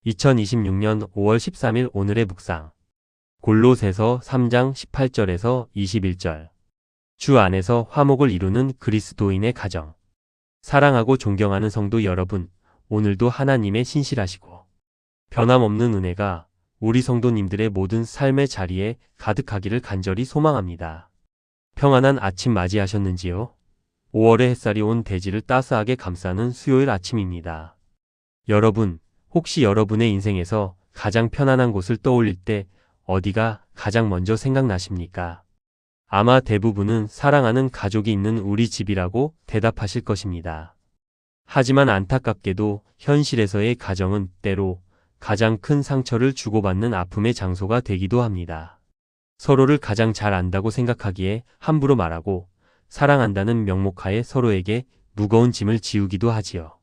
2026년 5월 13일 오늘의 묵상. 골로새서 3장 18절에서 21절. 주 안에서 화목을 이루는 그리스도인의 가정. 사랑하고 존경하는 성도 여러분, 오늘도 하나님의 신실하시고 변함없는 은혜가 우리 성도님들의 모든 삶의 자리에 가득하기를 간절히 소망합니다. 평안한 아침 맞이하셨는지요? 5월의 햇살이 온 대지를 따스하게 감싸는 수요일 아침입니다. 여러분, 혹시 여러분의 인생에서 가장 편안한 곳을 떠올릴 때 어디가 가장 먼저 생각나십니까? 아마 대부분은 사랑하는 가족이 있는 우리 집이라고 대답하실 것입니다. 하지만 안타깝게도 현실에서의 가정은 때로 가장 큰 상처를 주고받는 아픔의 장소가 되기도 합니다. 서로를 가장 잘 안다고 생각하기에 함부로 말하고 사랑한다는 명목하에 서로에게 무거운 짐을 지우기도 하지요.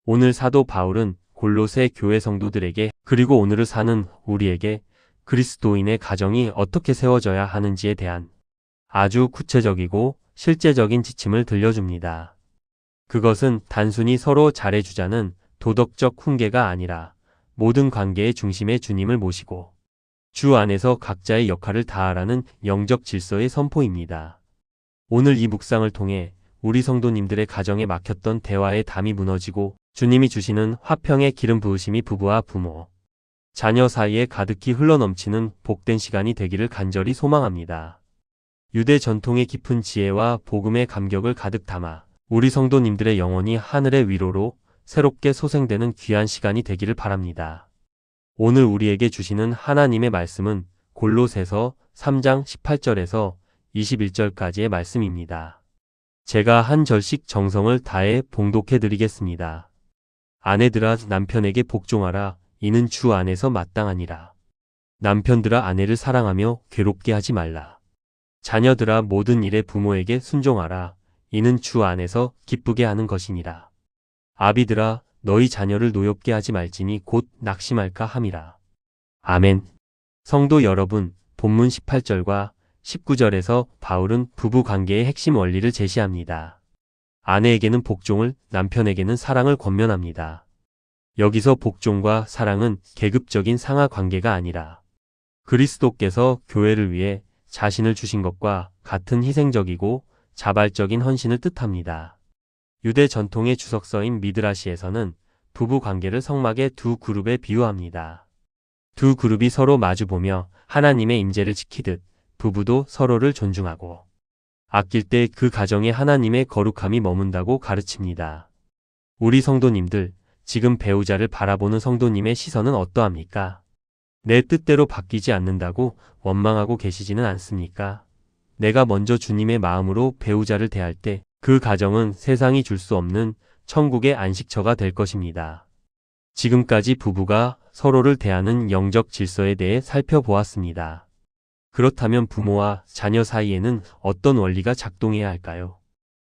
오늘 사도 바울은 골로새 교회 성도들에게 그리고 오늘을 사는 우리에게 그리스도인의 가정이 어떻게 세워져야 하는지에 대한 아주 구체적이고 실제적인 지침을 들려줍니다. 그것은 단순히 서로 잘해주자는 도덕적 훈계가 아니라 모든 관계의 중심에 주님을 모시고 주 안에서 각자의 역할을 다하라는 영적 질서의 선포입니다. 오늘 이 묵상을 통해 우리 성도님들의 가정에 막혔던 대화의 담이 무너지고 주님이 주시는 화평의 기름 부으심이 부부와 부모, 자녀 사이에 가득히 흘러넘치는 복된 시간이 되기를 간절히 소망합니다. 유대 전통의 깊은 지혜와 복음의 감격을 가득 담아 우리 성도님들의 영혼이 하늘의 위로로 새롭게 소생되는 귀한 시간이 되기를 바랍니다. 오늘 우리에게 주시는 하나님의 말씀은 골로새서 3장 18절에서 21절까지의 말씀입니다. 제가 한 절씩 정성을 다해 봉독해 드리겠습니다. 아내들아 남편에게 복종하라. 이는 주 안에서 마땅하니라. 남편들아 아내를 사랑하며 괴롭게 하지 말라. 자녀들아 모든 일에 부모에게 순종하라. 이는 주 안에서 기쁘게 하는 것이니라. 아비들아 너희 자녀를 노엽게 하지 말지니 곧 낙심할까 함이라. 아멘. 성도 여러분, 본문 18절과 19절에서 바울은 부부 관계의 핵심 원리를 제시합니다. 아내에게는 복종을, 남편에게는 사랑을 권면합니다. 여기서 복종과 사랑은 계급적인 상하 관계가 아니라 그리스도께서 교회를 위해 자신을 주신 것과 같은 희생적이고 자발적인 헌신을 뜻합니다. 유대 전통의 주석서인 미드라시에서는 부부 관계를 성막의 두 그룹에 비유합니다. 두 그룹이 서로 마주보며 하나님의 임재를 지키듯 부부도 서로를 존중하고 아낄 때 그 가정에 하나님의 거룩함이 머문다고 가르칩니다. 우리 성도님들, 지금 배우자를 바라보는 성도님의 시선은 어떠합니까? 내 뜻대로 바뀌지 않는다고 원망하고 계시지는 않습니까? 내가 먼저 주님의 마음으로 배우자를 대할 때 그 가정은 세상이 줄 수 없는 천국의 안식처가 될 것입니다. 지금까지 부부가 서로를 대하는 영적 질서에 대해 살펴보았습니다. 그렇다면 부모와 자녀 사이에는 어떤 원리가 작동해야 할까요?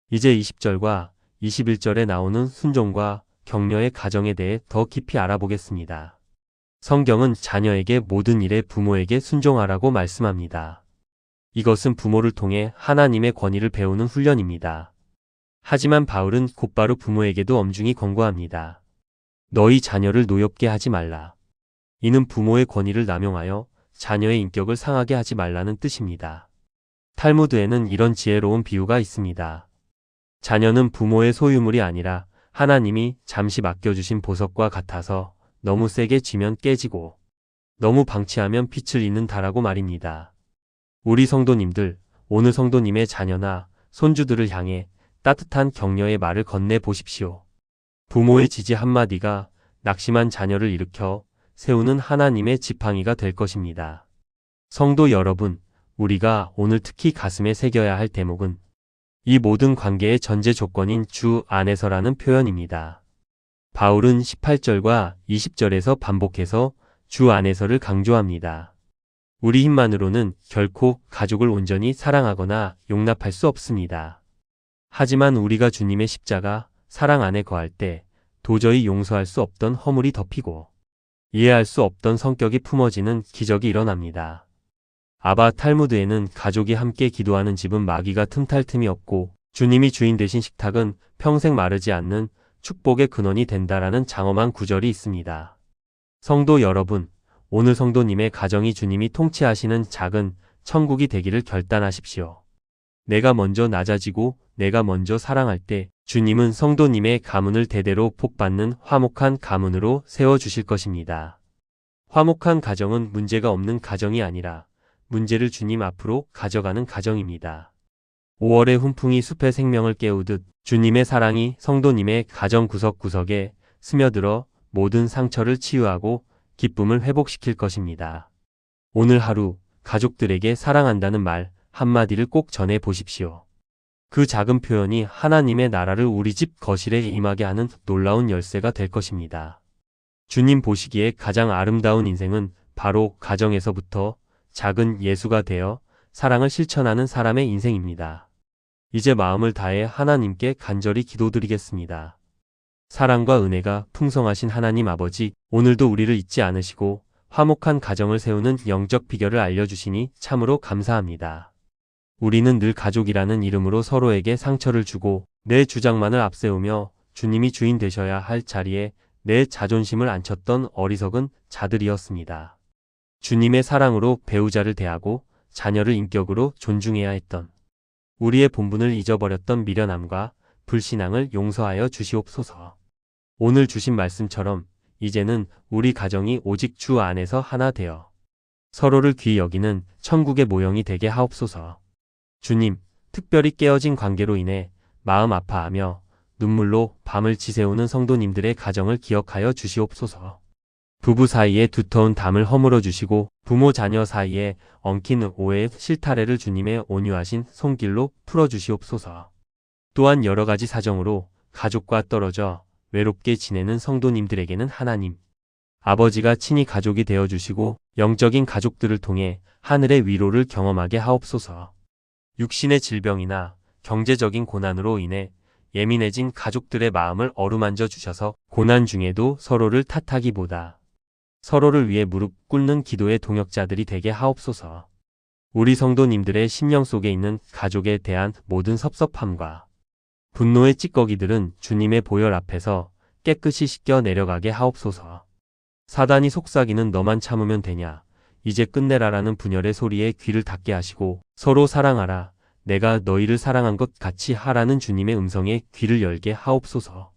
이제 20절과 21절에 나오는 순종과 격려의 가정에 대해 더 깊이 알아보겠습니다. 성경은 자녀에게 모든 일에 부모에게 순종하라고 말씀합니다. 이것은 부모를 통해 하나님의 권위를 배우는 훈련입니다. 하지만 바울은 곧바로 부모에게도 엄중히 권고합니다. 너희 자녀를 노엽게 하지 말라. 이는 부모의 권위를 남용하여 자녀의 인격을 상하게 하지 말라는 뜻입니다. 탈무드에는 이런 지혜로운 비유가 있습니다. 자녀는 부모의 소유물이 아니라 하나님이 잠시 맡겨주신 보석과 같아서 너무 세게 쥐면 깨지고 너무 방치하면 빛을 잃는다라고 말입니다. 우리 성도님들, 오늘 성도님의 자녀나 손주들을 향해 따뜻한 격려의 말을 건네 보십시오. 부모의 지지 한마디가 낙심한 자녀를 일으켜 세우는 하나님의 지팡이가 될 것입니다. 성도 여러분, 우리가 오늘 특히 가슴에 새겨야 할 대목은 이 모든 관계의 전제 조건인 주 안에서라는 표현입니다. 바울은 18절과 20절에서 반복해서 주 안에서를 강조합니다. 우리 힘만으로는 결코 가족을 온전히 사랑하거나 용납할 수 없습니다. 하지만 우리가 주님의 십자가, 사랑 안에 거할 때 도저히 용서할 수 없던 허물이 덮이고 이해할 수 없던 성격이 품어지는 기적이 일어납니다. 아바 탈무드에는 가족이 함께 기도하는 집은 마귀가 틈탈 틈이 없고 주님이 주인 되신 식탁은 평생 마르지 않는 축복의 근원이 된다라는 장엄한 구절이 있습니다. 성도 여러분, 오늘 성도님의 가정이 주님이 통치하시는 작은 천국이 되기를 결단하십시오. 내가 먼저 낮아지고 내가 먼저 사랑할 때 주님은 성도님의 가문을 대대로 복받는 화목한 가문으로 세워주실 것입니다. 화목한 가정은 문제가 없는 가정이 아니라 문제를 주님 앞으로 가져가는 가정입니다. 5월의 훈풍이 숲의 생명을 깨우듯 주님의 사랑이 성도님의 가정 구석구석에 스며들어 모든 상처를 치유하고 기쁨을 회복시킬 것입니다. 오늘 하루 가족들에게 사랑한다는 말 한마디를 꼭 전해 보십시오. 그 작은 표현이 하나님의 나라를 우리 집 거실에 임하게 하는 놀라운 열쇠가 될 것입니다. 주님 보시기에 가장 아름다운 인생은 바로 가정에서부터 작은 예수가 되어 사랑을 실천하는 사람의 인생입니다. 이제 마음을 다해 하나님께 간절히 기도드리겠습니다. 사랑과 은혜가 풍성하신 하나님 아버지, 오늘도 우리를 잊지 않으시고 화목한 가정을 세우는 영적 비결을 알려주시니 참으로 감사합니다. 우리는 늘 가족이라는 이름으로 서로에게 상처를 주고 내 주장만을 앞세우며 주님이 주인 되셔야 할 자리에 내 자존심을 앉혔던 어리석은 자들이었습니다. 주님의 사랑으로 배우자를 대하고 자녀를 인격으로 존중해야 했던 우리의 본분을 잊어버렸던 미련함과 불신앙을 용서하여 주시옵소서. 오늘 주신 말씀처럼 이제는 우리 가정이 오직 주 안에서 하나 되어 서로를 귀히 여기는 천국의 모형이 되게 하옵소서. 주님, 특별히 깨어진 관계로 인해 마음 아파하며 눈물로 밤을 지새우는 성도님들의 가정을 기억하여 주시옵소서. 부부 사이에 두터운 담을 허물어 주시고 부모 자녀 사이에 엉킨 오해의 실타래를 주님의 온유하신 손길로 풀어 주시옵소서. 또한 여러 가지 사정으로 가족과 떨어져 외롭게 지내는 성도님들에게는 하나님 아버지가 친히 가족이 되어 주시고 영적인 가족들을 통해 하늘의 위로를 경험하게 하옵소서. 육신의 질병이나 경제적인 고난으로 인해 예민해진 가족들의 마음을 어루만져 주셔서 고난 중에도 서로를 탓하기보다 서로를 위해 무릎 꿇는 기도의 동역자들이 되게 하옵소서. 우리 성도님들의 심령 속에 있는 가족에 대한 모든 섭섭함과 분노의 찌꺼기들은 주님의 보혈 앞에서 깨끗이 씻겨 내려가게 하옵소서. 사단이 속삭이는 너만 참으면 되냐, 이제 끝내라라는 분열의 소리에 귀를 닫게 하시고 서로 사랑하라, 내가 너희를 사랑한 것 같이 하라는 주님의 음성에 귀를 열게 하옵소서.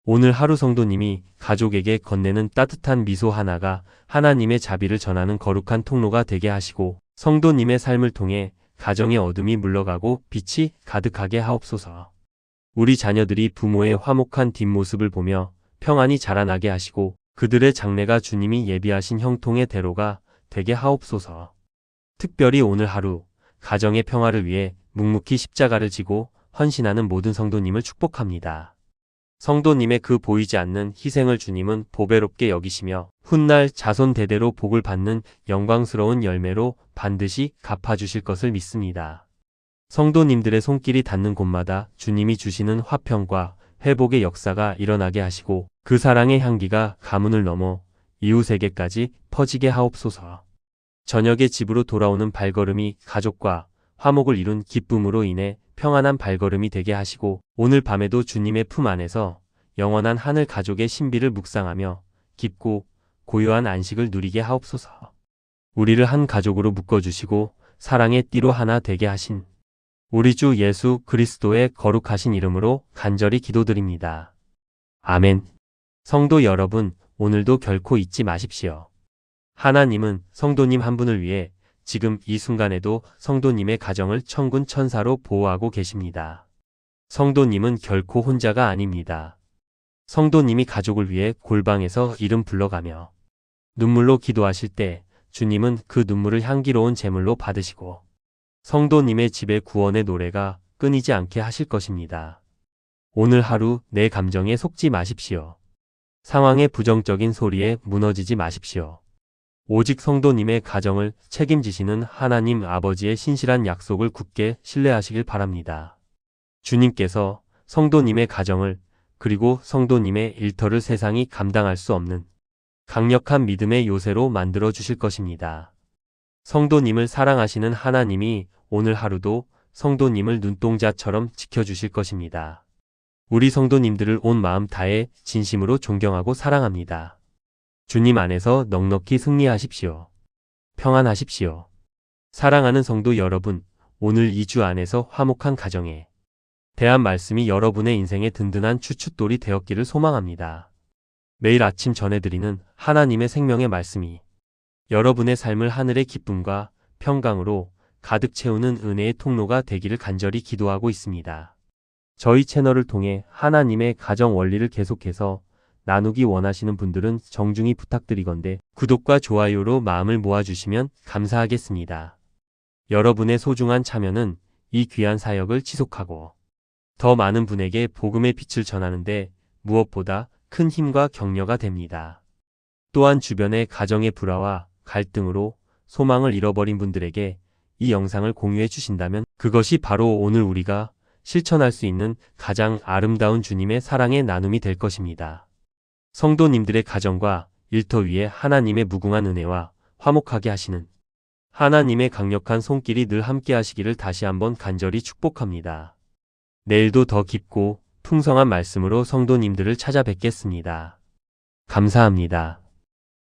오늘 하루 성도님이 가족에게 건네는 따뜻한 미소 하나가 하나님의 자비를 전하는 거룩한 통로가 되게 하시고 성도님의 삶을 통해 가정의 어둠이 물러가고 빛이 가득하게 하옵소서. 우리 자녀들이 부모의 화목한 뒷모습을 보며 평안히 자라나게 하시고 그들의 장래가 주님이 예비하신 형통의 대로가 되게 하옵소서. 특별히 오늘 하루 가정의 평화를 위해 묵묵히 십자가를 지고 헌신하는 모든 성도님을 축복합니다. 성도님의 그 보이지 않는 희생을 주님은 보배롭게 여기시며 훗날 자손 대대로 복을 받는 영광스러운 열매로 반드시 갚아주실 것을 믿습니다. 성도님들의 손길이 닿는 곳마다 주님이 주시는 화평과 회복의 역사가 일어나게 하시고 그 사랑의 향기가 가문을 넘어 이웃에게까지 퍼지게 하옵소서. 저녁에 집으로 돌아오는 발걸음이 가족과 화목을 이룬 기쁨으로 인해 평안한 발걸음이 되게 하시고 오늘 밤에도 주님의 품 안에서 영원한 하늘 가족의 신비를 묵상하며 깊고 고요한 안식을 누리게 하옵소서. 우리를 한 가족으로 묶어주시고 사랑의 띠로 하나 되게 하신 우리 주 예수 그리스도의 거룩하신 이름으로 간절히 기도드립니다. 아멘. 성도 여러분, 오늘도 결코 잊지 마십시오. 하나님은 성도님 한 분을 위해 지금 이 순간에도 성도님의 가정을 천군 천사로 보호하고 계십니다. 성도님은 결코 혼자가 아닙니다. 성도님이 가족을 위해 골방에서 이름 불러가며 눈물로 기도하실 때 주님은 그 눈물을 향기로운 제물로 받으시고 성도님의 집에 구원의 노래가 끊이지 않게 하실 것입니다. 오늘 하루 내 감정에 속지 마십시오. 상황의 부정적인 소리에 무너지지 마십시오. 오직 성도님의 가정을 책임지시는 하나님 아버지의 신실한 약속을 굳게 신뢰하시길 바랍니다. 주님께서 성도님의 가정을 그리고 성도님의 일터를 세상이 감당할 수 없는 강력한 믿음의 요새로 만들어 주실 것입니다. 성도님을 사랑하시는 하나님이 오늘 하루도 성도님을 눈동자처럼 지켜주실 것입니다. 우리 성도님들을 온 마음 다해 진심으로 존경하고 사랑합니다. 주님 안에서 넉넉히 승리하십시오. 평안하십시오. 사랑하는 성도 여러분, 오늘 2주 안에서 화목한 가정에 대한 말씀이 여러분의 인생의 든든한 추춧돌이 되었기를 소망합니다. 매일 아침 전해드리는 하나님의 생명의 말씀이 여러분의 삶을 하늘의 기쁨과 평강으로 가득 채우는 은혜의 통로가 되기를 간절히 기도하고 있습니다. 저희 채널을 통해 하나님의 가정 원리를 계속해서 나누기 원하시는 분들은 정중히 부탁드리건대 구독과 좋아요로 마음을 모아주시면 감사하겠습니다. 여러분의 소중한 참여는 이 귀한 사역을 지속하고 더 많은 분에게 복음의 빛을 전하는데 무엇보다 큰 힘과 격려가 됩니다. 또한 주변의 가정의 불화와 갈등으로 소망을 잃어버린 분들에게 이 영상을 공유해 주신다면 그것이 바로 오늘 우리가 실천할 수 있는 가장 아름다운 주님의 사랑의 나눔이 될 것입니다. 성도님들의 가정과 일터 위에 하나님의 무궁한 은혜와 화목하게 하시는 하나님의 강력한 손길이 늘 함께 하시기를 다시 한번 간절히 축복합니다. 내일도 더 깊고 풍성한 말씀으로 성도님들을 찾아뵙겠습니다. 감사합니다.